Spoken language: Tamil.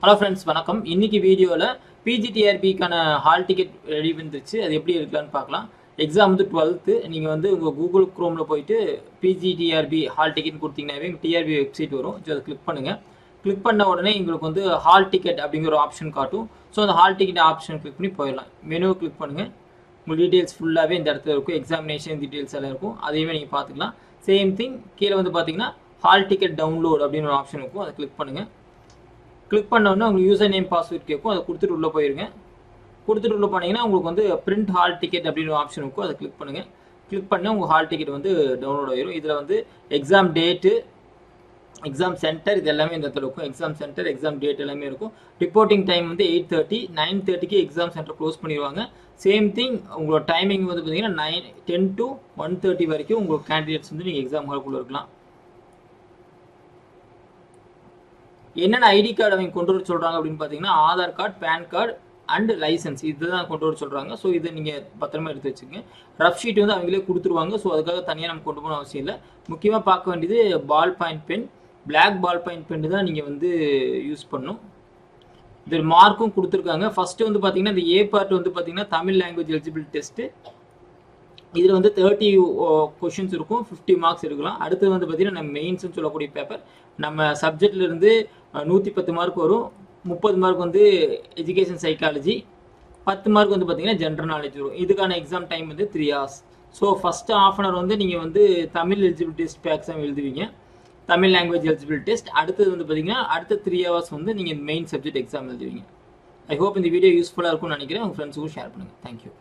ஹலோ ஃப்ரெண்ட்ஸ், வணக்கம். இன்னைக்கு வீடியோவில் பிஜிடிஆர்பிக்கான ஹால் டிக்கெட் ரெடி வந்துருச்சு. அது எப்படி இருக்கலான்னு பார்க்கலாம். எக்ஸாம் வந்து 12th. நீங்கள் வந்து உங்கள் கூகுள் க்ரோமில் போயிட்டு பிஜிடிஆர்பி ஹால் டிக்கெட் கொடுத்தீங்கன்னாவே டிஆர்பி வெப்சைட் வரும். ஸோ அதை கிளிக் பண்ணுங்கள். கிளிக் பண்ண உடனே உங்களுக்கு வந்து ஹால் டிக்கெட் அப்படிங்கிற ஒரு ஆப்ஷன் காட்டும். ஸோ அந்த ஹால் டிக்கெட் ஆப்ஷன் கிளிக் பண்ணி போயிடலாம். மெனுவை கிளிக் பண்ணுங்கள். உங்கள் டீட்டெயில்ஸ் ஃபுல்லாகவே இந்த இடத்துல இருக்கும். எக்ஸாமினேஷன் டீட்டெயில்ஸ் எல்லாம் இருக்கும். அதையுமே நீங்கள் பார்த்துக்கலாம். சேம் திங் கீழே வந்து பார்த்தீங்கன்னா ஹால் டிக்கெட் டவுன்லோட் அப்படின்னு ஒரு ஆப்ஷன் இருக்கும். அதை கிளிக் பண்ணுங்கள். கிளிக் பண்ணோன்னா உங்களுக்கு யூசர் நேம் பாஸ்வேர்ட் கேட்கும். அதை கொடுத்துட்டு உள்ளே போயிருங்க. கொடுத்துட்டு உள்ளே போனீங்கன்னா உங்களுக்கு வந்து பிரிண்ட் ஹால் டிக்கெட் அப்படின்னு ஒரு ஆப்ஷன் இருக்கும். அதை கிளிக் பண்ணுங்கள். கிளிக் பண்ணால் உங்கள் ஹால் டிக்கெட் வந்து டவுன்லோட் ஆகிரும். இதில் வந்து எக்ஸாம் டேட்டு, எக்ஸாம் சென்டர் இது எல்லாமே இந்த இடத்துல இருக்கும். எக்ஸாம் சென்டர், எக்ஸாம் டேட் எல்லாமே இருக்கும். ரிப்போர்ட்டிங் டைம் வந்து 8:30, 9:30க்கு எக்ஸாம் சென்டர் க்ளோஸ் பண்ணிடுவாங்க. சேம் திங் உங்களோட டைமிங் வந்து பார்த்தீங்கன்னா 10 to 1:30 வரைக்கும் உங்களுக்கு கேண்டிடேட்ஸ் வந்து நீங்கள் எக்ஸாம் ஹாலுக்குள்ளே இருக்கலாம். என்னென்ன ஐடி கார்டு அவங்க கொண்டு வர சொல்கிறாங்க அப்படின்னு பார்த்தீங்கன்னா Aadhaar card, pan card and licence இதுதான் கொண்டு வர சொல்கிறாங்க. ஸோ இதை நீங்கள் பத்திரமா எடுத்து வச்சுக்கோங்க. ரஃப் ஷீட் வந்து அவங்களே கொடுத்துருவாங்க. ஸோ அதுக்காக தனியாக நம்ம கொண்டு போகணும் அவசியம் இல்லை. முக்கியமாக பார்க்க வேண்டியது ball point pen, black ball point pen தான் நீங்கள் வந்து யூஸ் பண்ணணும். இது மார்க்கும் கொடுத்துருக்காங்க. ஃபஸ்ட்டு வந்து பார்த்தீங்கன்னா இந்த ஏ பார்ட் வந்து பார்த்தீங்கன்னா தமிழ் லாங்குவேஜ் எலிஜிபிள் டெஸ்ட்டு. இதில் வந்து 30 கொஷின்ஸ் இருக்கும், 50 மார்க்ஸ் எடுக்கலாம். அடுத்தது வந்து பார்த்தீங்கன்னா நம்ம மெயின்ஸ்னு சொல்லக்கூடிய பேப்பர். நம்ம சப்ஜெக்ட்லேருந்து 110 மார்க் வரும். 30 மார்க் வந்து எஜுகேஷன் சைக்காலஜி, 10 மார்க் வந்து பார்த்தீங்கன்னா ஜென்ரல் நாலேஜ் வரும். இதுக்கான எக்ஸாம் டைம் வந்து 3 hours. ஸோ ஃபஸ்ட்டு ½ hour வந்து நீங்கள் வந்து தமிழ் எலிஜிபிள் டெஸ்ட் எக்ஸாம் எழுதுவீங்க, தமிழ் லாங்குவேஜ் எலிஜிபிள் டெஸ்ட். அடுத்தது வந்து பார்த்தீங்கன்னா அடுத்த 3 hours வந்து நீங்கள் மெயின் சப்ஜெக்ட் எக்ஸாம் எழுதுவீங்க. ஐ ஹோப் இந்த வீடியோ யூஸ்ஃபுல்லாக இருக்கும்னு நினைக்கிறேன். உங்கள் ஃப்ரெண்ட்ஸுக்கும் ஷேர் பண்ணுங்கள். தேங்க்யூ.